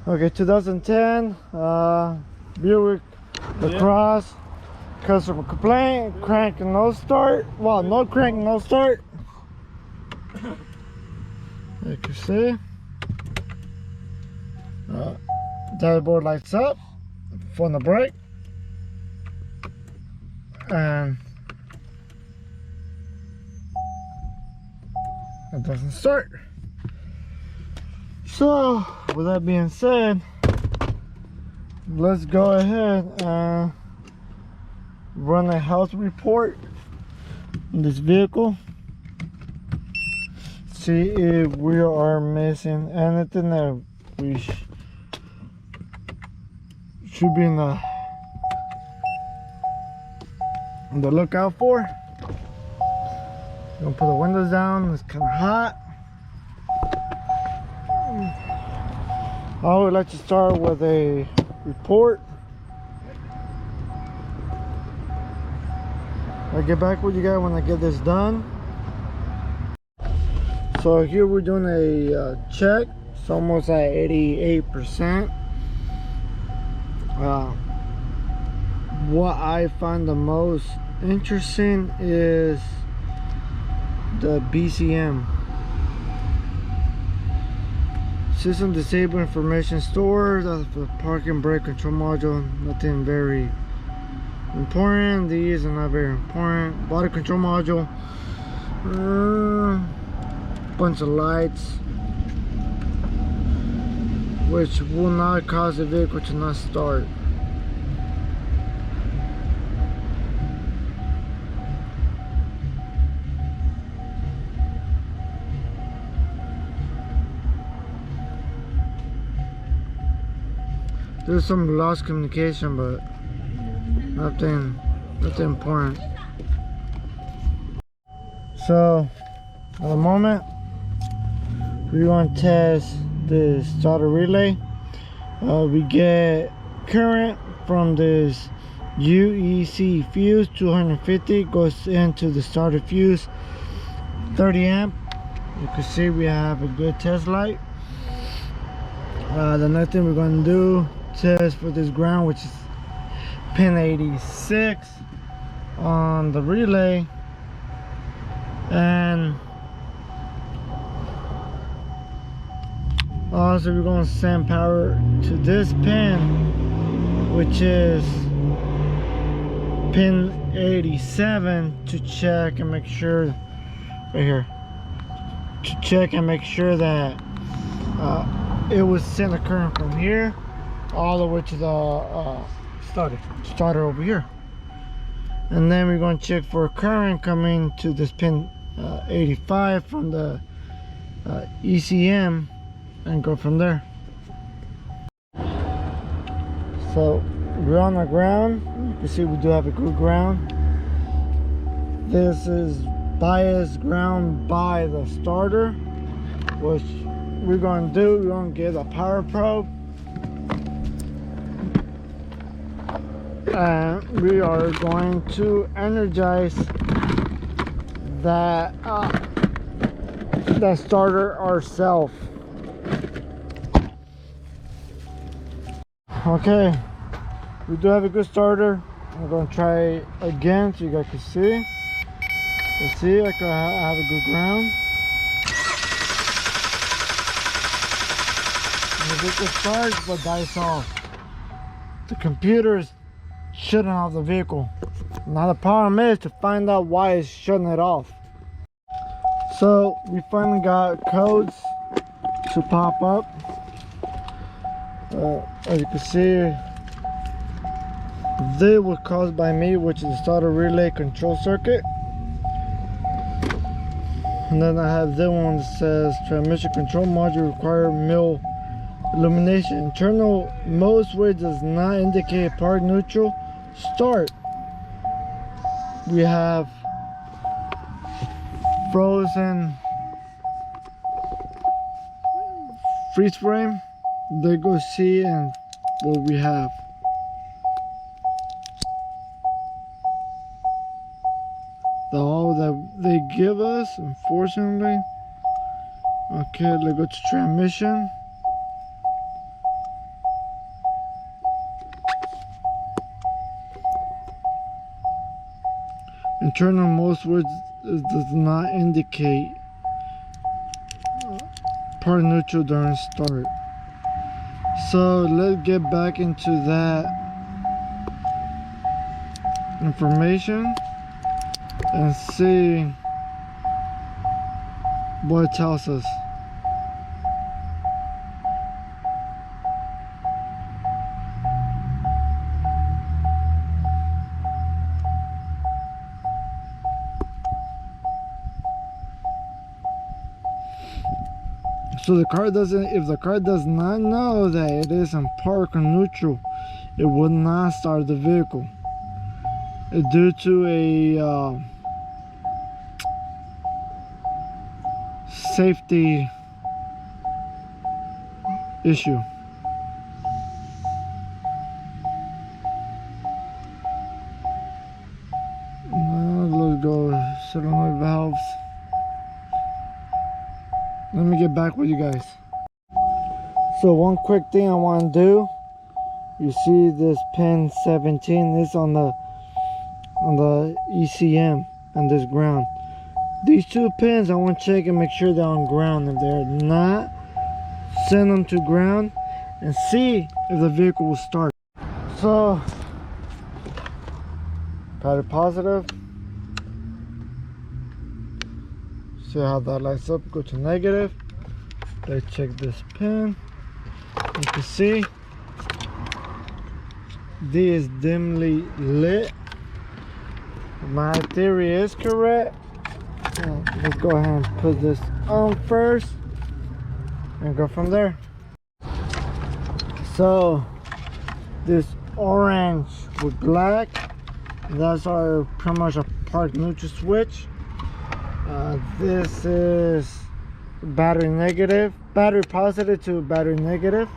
Okay, 2010 Buick LaCrosse. Customer complaint, crank and no start. Well, no crank, no start. You can see. Dashboard lights up from the brake. And it doesn't start. So, with that being said, let's go ahead and run a health report on this vehicle. See if we are missing anything that we should be in the lookout for. Gonna put the windows down. It's kind of hot. I would like to start with a report. I'll get back with you guys when I get this done. So here we're doing a check. It's almost at 88%. What I find the most interesting is the BCM. System disable information stored. That's the parking brake control module. Nothing very important. These are not very important. Body control module. Bunch of lights, which will not cause the vehicle to not start. There's some lost communication, but nothing important. So at the moment, we're going to test the starter relay. We get current from this UEC fuse, 250, goes into the starter fuse, 30 amp. You can see we have a good test light. The next thing we're going to do, test for this ground, which is pin 86 on the relay. And also we're going to send power to this pin, which is pin 87, to check and make sure, right here, to check and make sure that it was sent a current from here all the way to the starter over here. And then we're going to check for current coming to this pin 85 from the ECM and go from there. So we're on the ground. You can see we do have a good ground. This is biased ground by the starter, which we're going to do. We're going to get a power probe, and we are going to energize that starter ourselves. Okay, we do have a good starter. I'm going to try again so you guys can see. Let's see, I have a good ground. The vehicle starts but dies off. The computer is shutting off the vehicle. Now the problem is to find out why it's shutting it off. So we finally got codes to pop up. As you can see, this was caused by me, which is the starter relay control circuit. And then I have this one that says transmission control module require mill illumination. Internal mode switch does not indicate park neutral start. We have frozen freeze frame. They go see and what we have. All that they give us, unfortunately. Okay, let's go to transmission. Internal mode switch does not indicate part neutral during start. So let's get back into that information and see what it tells us. So the car doesn't, if the car does not know that it is in park or neutral, it would not start the vehicle. Due to a safety issue. Now let's go solenoid valves. Let me get back with you guys. So one quick thing I want to do, you see this pin 17 is on the ECM on this ground. These two pins I want to check and make sure they're on ground. If they're not, send them to ground and see if the vehicle will start. So battery positive, see how that lights up, go to negative. Let's check this pin. You can see D is dimly lit. My theory is correct. Let's go ahead and put this on first and go from there. So this orange with black, that's our pretty much a park neutral switch. This is battery negative, battery positive to battery negative.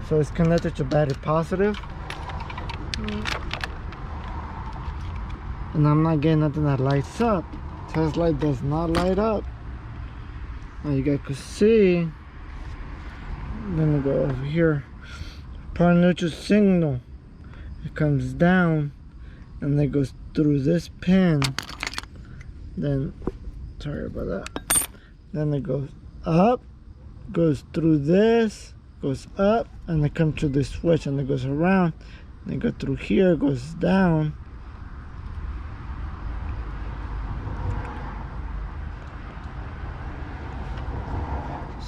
So it's connected to battery positive. And I'm not getting nothing that lights up. Test light does not light up. Now you guys can see. Let me go over here. Part neutral signal. It comes down and then goes through this pin. Then, sorry about that. Then it goes up, goes through this, goes up, and then comes to this switch and it goes around. Then go through here, goes down.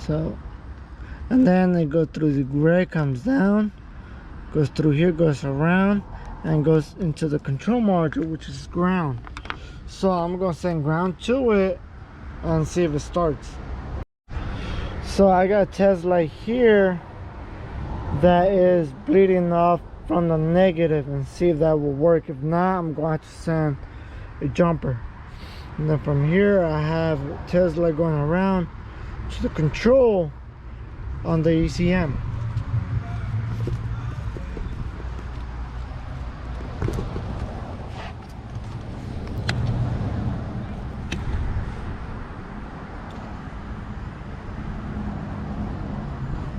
So, and then they go through the gray, comes down, goes through here, goes around, and goes into the control module, which is ground. So I'm gonna send ground to it and see if it starts. So I got a test light here that is bleeding off from the negative and see if that will work. If not, I'm going to have to send a jumper. And then from here I have Tesla going around to the control on the ECM.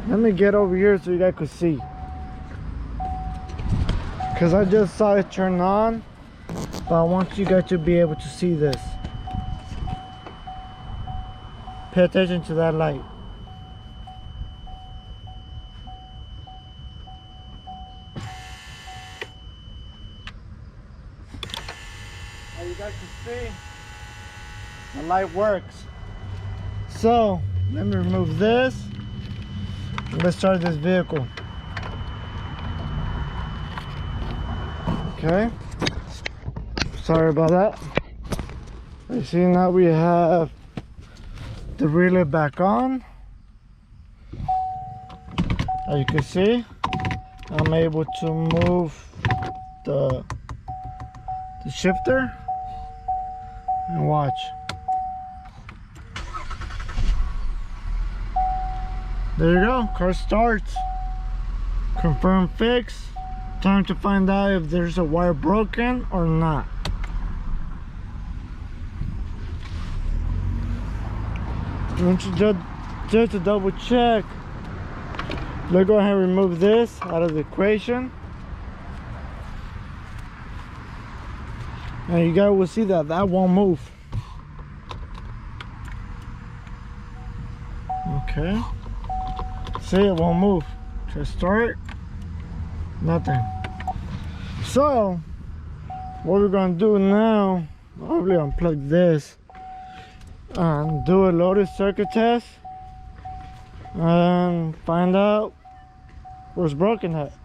Let me get over here so you guys could see, because I just saw it turn on, but I want you guys to be able to see this. Pay attention to that light. Now you guys can see the light works. So let me remove this. Let's start this vehicle. Okay. Sorry about that. You see, now we have the relay back on. As you can see, I'm able to move the shifter and watch. There you go, car starts. Confirm fix. Time to find out if there's a wire broken or not. Just to double check, let's go ahead and remove this out of the equation. And you guys will see that that won't move. Okay. See, it won't move. Just start. Nothing. So, what we're gonna do now, probably unplug this and do a loaded circuit test and find out where's broken at.